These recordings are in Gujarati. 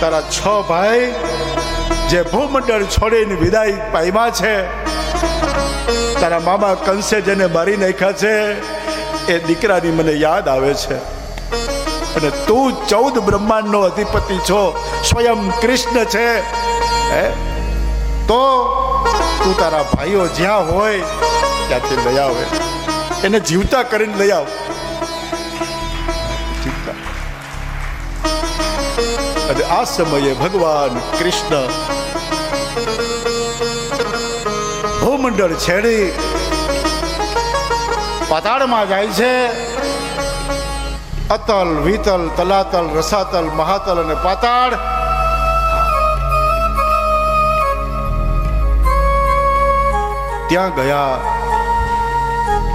તારા 6 ભાઈ જે ભૂમંડળ છોડીને વિદાય પામ્યા છે, તારા મામા કંસે જેને મારી નાખ્યા છે, એ દીકરાની મને યાદ આવે છે. અને તું 14 બ્રહ્માંડનો અધિપતિ છો, સ્વયં કૃષ્ણ છે. તો તું તારા ભાઈઓ જ્યાં હોય ત્યાંથી લઈ આવે, એને જીવતા કરીને લઈ આવ. અને આ સમયે ભગવાન કૃષ્ણ ભૂમંડળ છેડી પાતાળમાં જાય છે. અતલ, વિતલ, તલાતલ, રસાતલ, મહાતલ અને પાતાળ ત્યાં ગયા.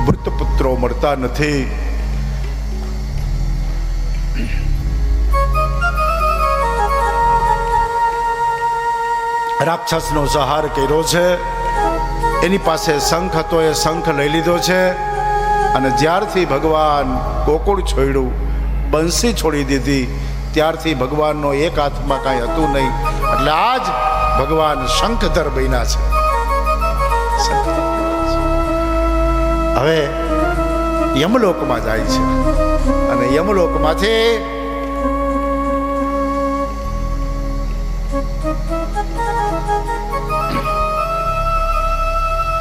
મૃતપુત્રો મળતા નથી. રાક્ષસનો સંહાર કર્યો છે. એની પાસે શંખ હતો, એ શંખ લઈ લીધો છે. અને જ્યારથી ભગવાન ગોકુળ છોડ્યું, બંસી છોડી દીધી, ત્યારથી ભગવાનનો એક હાથમાં કાંઈ હતું નહીં. એટલે આજ ભગવાન શંખધર બન્યા છે. હવે યમલોકમાં જાય છે. અને યમલોકમાંથી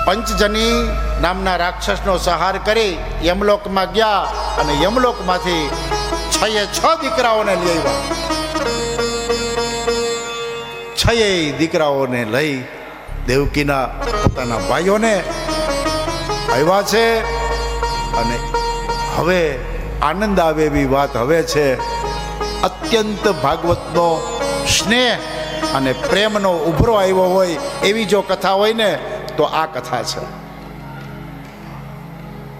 પંચજની નામના રાક્ષસનો સંહાર કરી યમલોકમાં ગયા. અને યમલોકમાંથી 6 દીકરાઓને લઈ આવ્યા. 6 દીકરાઓને લઈ દેવકીના પોતાના ભાઈઓને આવ્યા છે. અને હવે આનંદ આવે એવી વાત હવે છે. અત્યંત ભાગવતનો સ્નેહ અને પ્રેમનો ઉભરો આવ્યો હોય એવી જો કથા હોય ને તો આ કથા છે.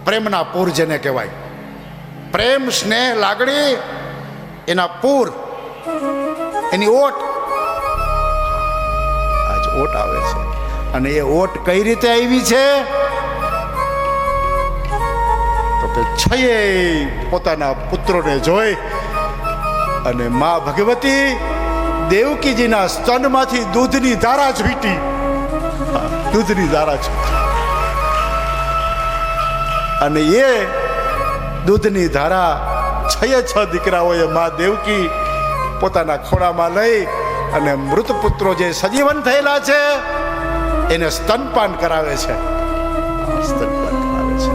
પ્રેમના પૂર જેને કહેવાય. પ્રેમ, સ્નેહ, લાગણી, એના પૂર, એની ઓટ. આજ ઓટ આવે છે. અને એ ઓટ કઈ રીતે આવી છે? તો કે 6 પોતાના પુત્રોને જોઈ અને મા ભગવતી દેવકીજીના સ્તનમાંથી દૂધની ધારા છૂટી. દૂધની ધારા છૂટી. અને એ દૂધની ધારા 6 દીકરાઓએ મા દેવકી પોતાના ખોળામાં લઈ અને મૃત પુત્રો જે સજીવન થયેલા છે એને સ્તનપાન કરાવે છે. સ્તનપાન કરાવે છે.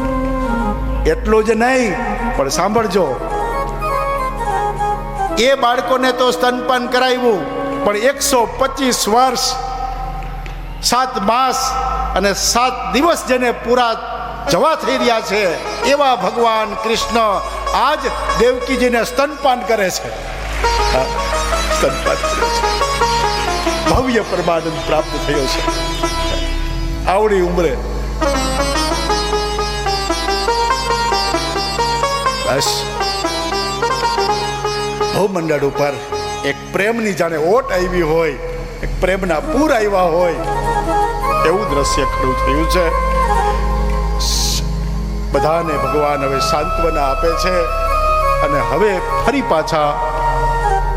એટલું જ નહીં, પણ સાંભળજો, એ બાળકોને તો સ્તનપાન કરાવ્યું, પણ 125 વર્ષ 7 માસ અને 7 દિવસ જેને પૂરા જવા થઈ રહ્યા છે એવા ભગવાન કૃષ્ણ આજ દેવકીજીને સ્તનપાન કરે છે. સ્તનપાન કરે છે. ભવ્ય પરમાનંદ પ્રાપ્ત થયો છે આવડી ઉંમરે. બસ ભૂમંડળ ઉપર એક પ્રેમની જાણે ઓટ આવી હોય, એક પ્રેમના પૂર આવ્યા હોય એવું દ્રશ્ય ખડું થયું છે. બધાને ભગવાન હવે સાંત્વના આપે છે. અને હવે ફરી પાછા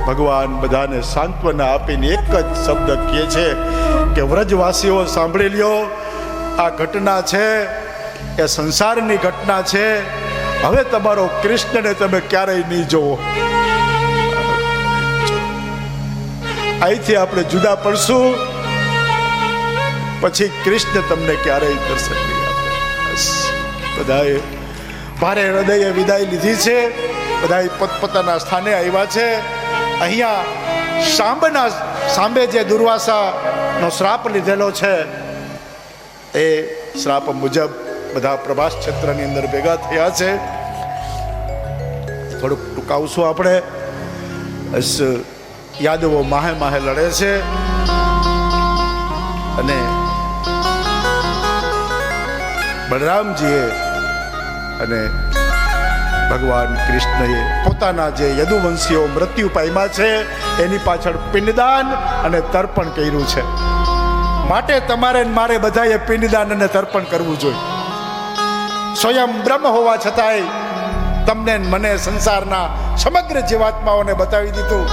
ભગવાન બધાને સાંત્વના આપીને એક જ શબ્દ કહે છે કે વ્રજવાસીઓ સાંભળી લ્યો, આ ઘટના છે એ સંસારની ઘટના છે. હવે તમારો કૃષ્ણને તમે ક્યારેય નહીં જોવો. અહીંથી આપણે જુદા પડશું પછી કૃષ્ણ તમને ક્યારેય દર્શન નહીં આપે. બધાએ ભારે હૃદયે વિદાય લીધી છે. બધાએ પોતપોતાના સ્થાને આવ્યા છે. અહીંયા સાંબે જે દુર્વાસાનો શ્રાપ લીધેલો છે એ શ્રાપ મુજબ બધા પ્રભાસ ક્ષેત્રની અંદર ભેગા થયા છે. થોડુંક ટૂંકાવશું આપણે. યાદવો માહે માહે લડે છે. અને બલરામજીએ અને ભગવાન કૃષ્ણએ પોતાના જે યદુવંશીઓ મૃત્યુ પામ્યા છે એની પાછળ પિંડદાન અને તર્પણ કર્યું છે. માટે તમારે મારે બધાએ પિંડદાન અને તર્પણ કરવું જોઈએ. સ્વયં બ્રહ્મ હોવા છતાંય તમને મને સંસારના સમગ્ર જીવાત્માઓને બતાવી દીધું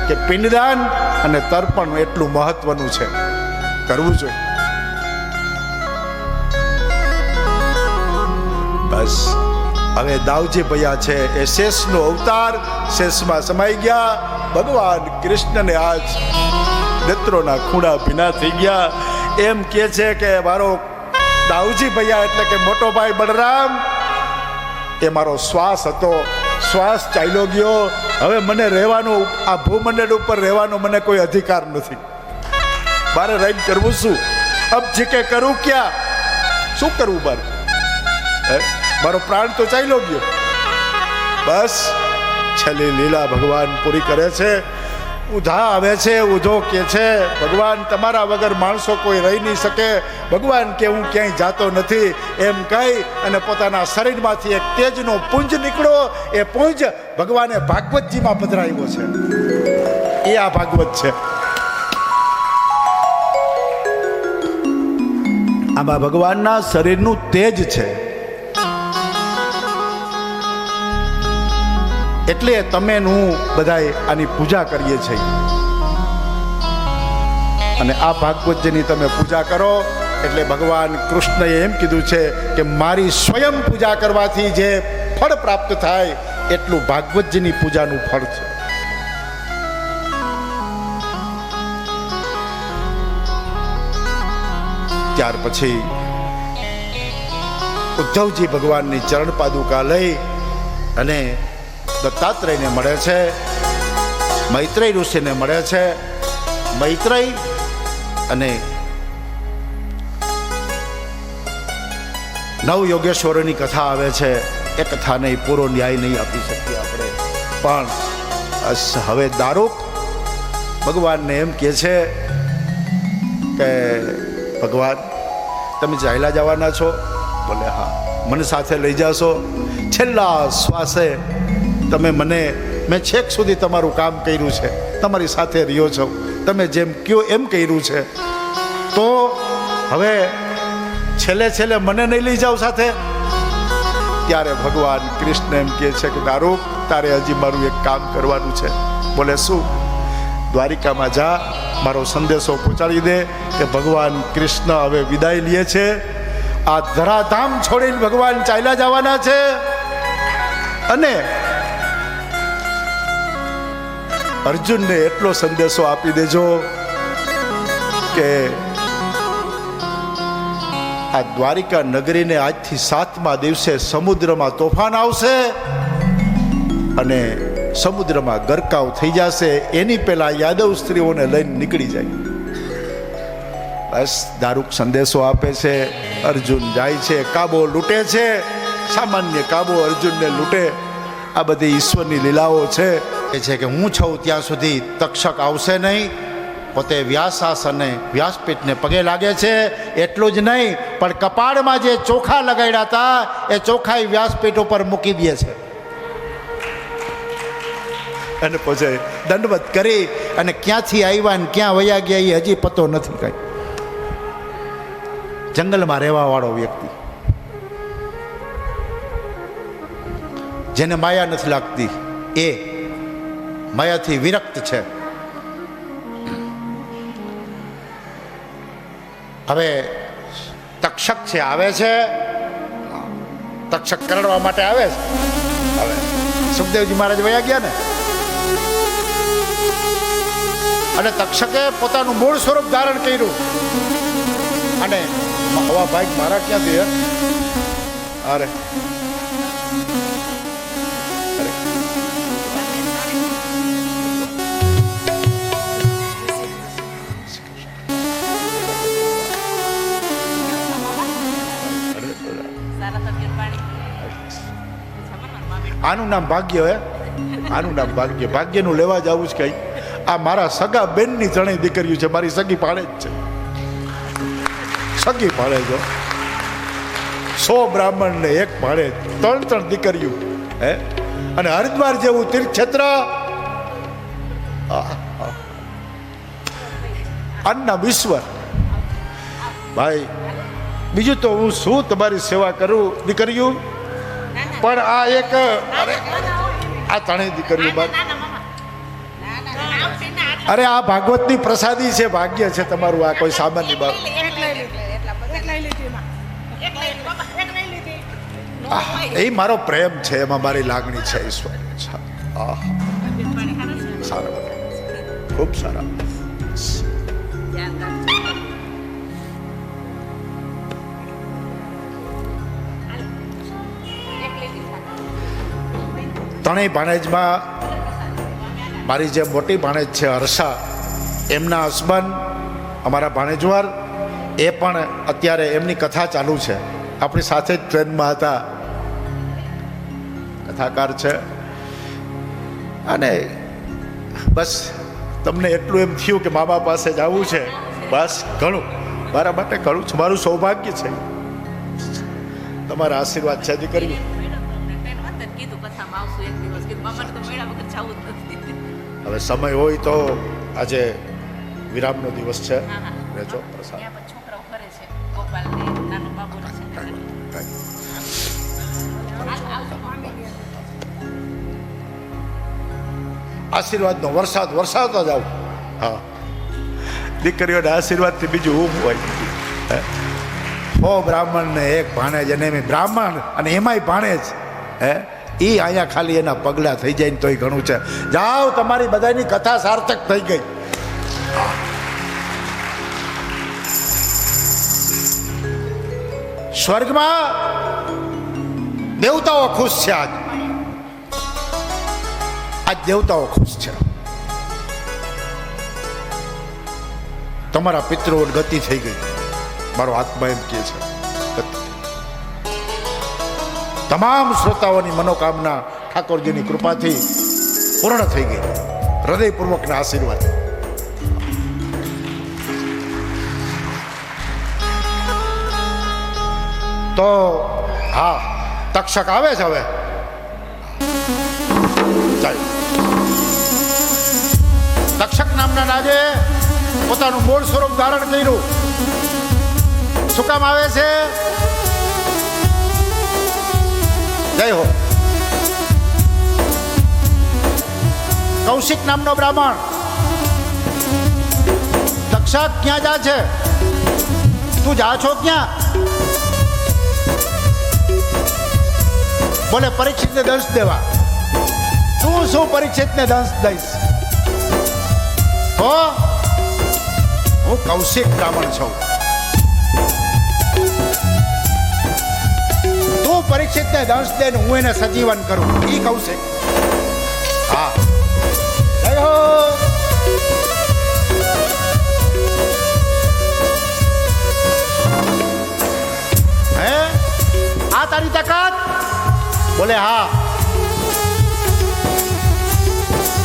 કે પિંડદાન અને તર્પણ એટલું મહત્વનું છે, કરવું જોઈએ. બસ હવે દાઉજી ભૈયા છે એ શેષનો અવતાર, શેષમાં સમાઈ ગયા. ભગવાન કૃષ્ણને આજ નેત્રોના ખૂણા ભીના થઈ ગયા. એમ કે છે કે મારો દાઉજી ભૈયા એટલે કે મોટો ભાઈ બળરામ એ મારો શ્વાસ હતો, શ્વાસ ચાલ્યો ગયો. હવે મને રહેવાનો, આ ભૂમંડળ ઉપર રહેવાનો મને કોઈ અધિકાર નથી. મારે રહીને કરવું શું? અબ જીકે કરું ક્યાં? શું કરવું મારે? મારો પ્રાણ તો ચાલ્યો ગયો. બસ છેલ્લી લીલા ભગવાન પૂરી કરે છે. ઉધા આવે છે, ઉધો કે છે ભગવાન તમારા વગર માણસો કોઈ રહી નહીં શકે. ભગવાન કે હું ક્યાંય જાતો નથી એમ કહી અને પોતાના શરીરમાંથી એક તેજનો પુંજ નીકળ્યો. એ પુંજ ભગવાને ભાગવતજીમાં પધરાવ્યો છે. એ આ ભાગવત છે. આમાં ભગવાનના શરીરનું તેજ છે. એટલે તમે હું બધાય આની પૂજા કરીએ છીએ. અને આ ભાગવતજીની તમે પૂજા કરો એટલે ભગવાન કૃષ્ણએ એમ કીધું છે કે મારી સ્વયં પૂજા કરવાથી જે ફળ પ્રાપ્ત થાય એટલું ભાગવતજીની પૂજાનું ફળ છે. ત્યાર પછી ઉદ્ધવજી ભગવાનની ચરણ પાદુકા લઈ અને દત્તાત્રેયને મળે છે, મૈત્રેય ઋષિને મળે છે. મૈત્રેય અને નવ યોગેશ્વરોની કથા આવે છે. એ કથાને પૂરો ન્યાય નહીં આપી શકીએ આપણે, પણ હવે દારૂક ભગવાનને એમ કહે છે કે ભગવાન તમે ચાલ્યા જવાના છો? બોલે હા. મને સાથે લઈ જાશો? છેલ્લા શ્વાસે તમે મેં છેક સુધી તમારું કામ કર્યું છે, તમારી સાથે રહ્યો છો, તમે જેમ કયો એમ કર્યું છે, તો હવે છેલ્લે મને નહીં લઈ જાઓ સાથે? ત્યારે ભગવાન કૃષ્ણ એમ કહે છે કે દારૂક તારે હજી મારું એક કામ કરવાનું છે. બોલે શું? દ્વારિકામાં જા, મારો સંદેશો પહોંચાડી દે કે ભગવાન કૃષ્ણ હવે વિદાય લે છે. આ ધરાધામ છોડીને ભગવાન ચાલ્યા જવાના છે. અને અર્જુનને એટલો સંદેશો આપી દેજો કે આ દ્વારિકા નગરીને આજથી 7મા દિવસે સમુદ્રમાં તોફાન આવશે અને સમુદ્રમાં ગરકાવ થઈ જશે. એની પહેલા યાદવ સ્ત્રીઓને લઈને નીકળી જાય. બસ દારૂક સંદેશો આપે છે. અર્જુન જાય છે, કાબો લૂંટે છે. સામાન્ય કાબો અર્જુનને લૂંટે. આ બધી ઈશ્વરની લીલાઓ છે. એ છે કે હું છું ત્યાં સુધી તક્ષક આવશે નહીં. પોતે વ્યાસાસને વ્યાસપીઠને પગે લાગે છે. એટલું જ નહીં, પણ કપાળમાં જે ચોખા લગાડ્યા હતા એ ચોખા વ્યાસપીઠ ઉપર મૂકી દે છે. અને પછી દંડવત કરી અને ક્યાંથી આવ્યા ને ક્યાં વયા ગયા એ હજી પતો નથી. કઈ જંગલમાં રહેવા વાળો વ્યક્તિ, જેને માયા નથી લાગતી, એ માયાથી વિરક્ત છે. હવે તક્ષક છે, આવે છે, તક્ષક કરડવા માટે આવે છે. હવે સુખદેવજી મહારાજ વયા ગયા ને, અને તક્ષકે પોતાનું મૂળ સ્વરૂપ ધારણ કર્યું. અને હવા ભાઈ મારા ક્યાંથી? અરે આનું નામ ભાગ્ય. હે, આનું નામ ભાગ્ય. ભાગ્યનું લેવા જવું જ કઈ. આ મારા સગા બેનની ત્રણેય દીકરીઓ છે. મારી સગી પાડે જ છે, સગી પાડે જો. 100 બ્રાહ્મણ ને એક પાડે, 3 દીકરીઓ. હે, અને હરિદ્વાર જેવું તીર્થક્ષેત્ર, અન્ના વિશ્વ. ભાઈ બીજું તો હું શું તમારી સેવા કરું દીકરીઓ, પણ આ એક આ ત્રણેય દીકરીઓ બાદ અરે આ ભાગવતની પ્રસાદી છે, ભાગ્ય છે તમારું, આ કોઈ સામાન્ય બાબત. એ મારો પ્રેમ છે, એમાં મારી લાગણી છે ઈશ્વર. સારા, ખૂબ સારા. ત્રણેય ભાણેજમાં મારી જે મોટી ભાણેજ છે હર્ષા, એમના હસબન્ડ અમારા ભાણેજવર, એ પણ અત્યારે એમની કથા ચાલુ છે, આપણી સાથે જ ટ્રેનમાં હતા, કથાકાર છે. અને બસ તમને એટલું એમ થયું કે મામા પાસે જ આવવું છે, બસ ઘણું, મારા માટે ઘણું છે, મારું સૌભાગ્ય છે. તમારા આશીર્વાદ છે દીકરી. હવે સમય હોય તો આજે વિરામનો દિવસ છે, રહેજો પ્રસાદ. આશીર્વાદનો વરસાદ વરસાવતો જાવ. હા, દીકરીઓના આશીર્વાદથી બીજું ઊંઘ હોય. હો બ્રાહ્મણ ને એક ભાણેજ, અને એમ બ્રાહ્મણ અને એમાંય ભાણેજ, એ અહીંયા ખાલી એના પગલા થઈ જાય ને તોય ઘણું છે. જાઓ, તમારી બધાની કથા સાર્થક થઈ ગઈ. સ્વર્ગમાં દેવતાઓ ખુશ છે. આજ દેવતાઓ ખુશ છે. તમારા પિતૃઓ ગતિ થઈ ગઈ, મારો આત્મા એમ કહે છે. તમામ શ્રોતાઓની મનોકામના ઠાકોરજીની કૃપાથી પૂર્ણ થઈ ગઈ. હૃદયપૂર્વકના આશીર્વાદ. તો હા, તક્ષક આવે છે હવે. તક્ષક નામના રાજે પોતાનું મૂળ સ્વરૂપ ધારણ કર્યું. શું કામ આવે છે? જય હો. કૌશિક નામનો બ્રાહ્મણ. તક્ષક ક્યાં જા છે? તું જા છો ક્યાં? બોલે પરીક્ષિતને દંશ દેવા. તું શું પરીક્ષિતને દંશ દઈશ? હું કૌશિક બ્રાહ્મણ છું. તું પરીક્ષિતને દંશ દે ને હું એને સજીવન કરું, ઈ કૌશિક. હા, જય હો. હે, આ તારી તાકાત? બોલે હા.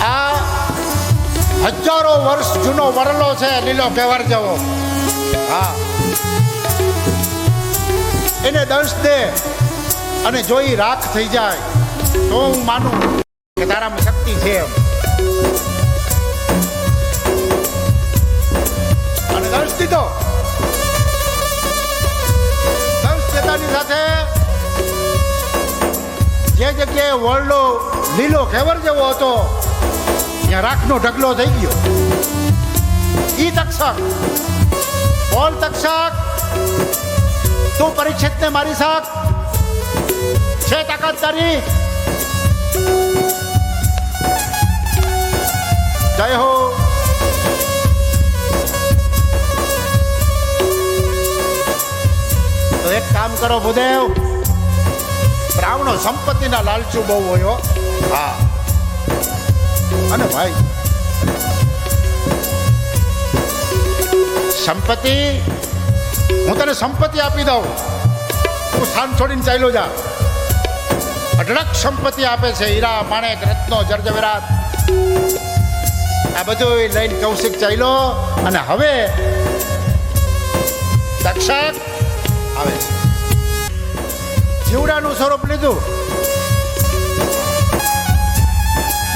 આ હજારો વર્ષ જૂનો વરલો છે, લીલો કેવર જેવો. હા, એને દંશ દે અને જોઈ રાખ થઈ જાય તો હું માનું કે તારામાં શક્તિ છે એમ. અને દંશ દીધો. દંશ દેતાની સાથે જે જગ્યાએ વરલો લીલો કેવર જેવો હતો ત્યાં રાખનો ઢગલો થઈ ગયો. ઈ તક્ષક. બોલ તક્ષક, તું પરીક્ષિતને મારી શાક છે તાકાત તારી? જય હો. તો એક કામ કરો ભૂદેવ, બ્રાહ્મણો સંપત્તિના લાલચુ બહુ હોય. હા, અને ભાઈ સંપત્તિ, હું તને સંપત્તિ આપી દઉં, તું સ્થાન છોડીને ચાલ્યો જા. અઢળક સંપત્તિ આપે છે, હીરા માણેક રત્નો જર્જવેરાત, આ બધું લઈને કૌશિક ચાલ્યો. અને હવે તક્ષક આવે છે. જીવડાનું સ્વરૂપ લીધું,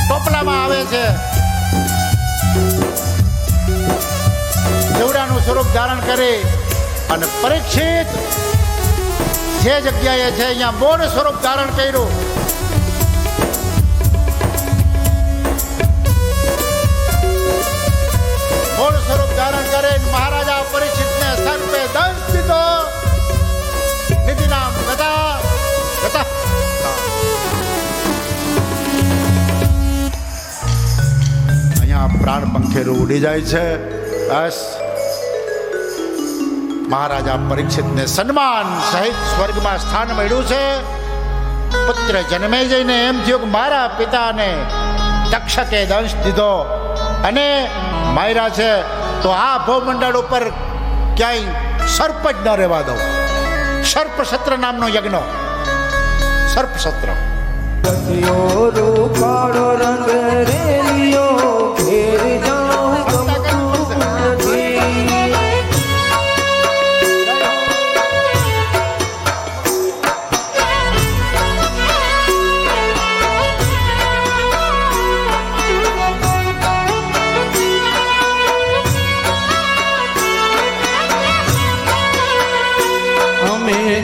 ટોપલામાં આવે છે. જીવડાનું સ્વરૂપ ધારણ કરી અને પરીક્ષિત જે જગ્યાએ છે અહીંયા મોડ સ્વરૂપ ધારણ કર્યું. પ્રાણ પંખેરું ઉડી જાય છે. બસ મહારાજા પરીક્ષિતને સન્માન સહિત સ્વર્ગમાં સ્થાન મળ્યું છે. પુત્ર જન્મે જઈને એમ થયું કે મારા પિતાને તક્ષકે દંશ દીધો અને માર્યા છે, તો આ ભવમંડળ ઉપર ક્યાંય સર્પ જ ન રહેવા દઉં. સર્પસત્ર નામનો યજ્ઞ, સર્પસત્ર.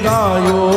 ગાયો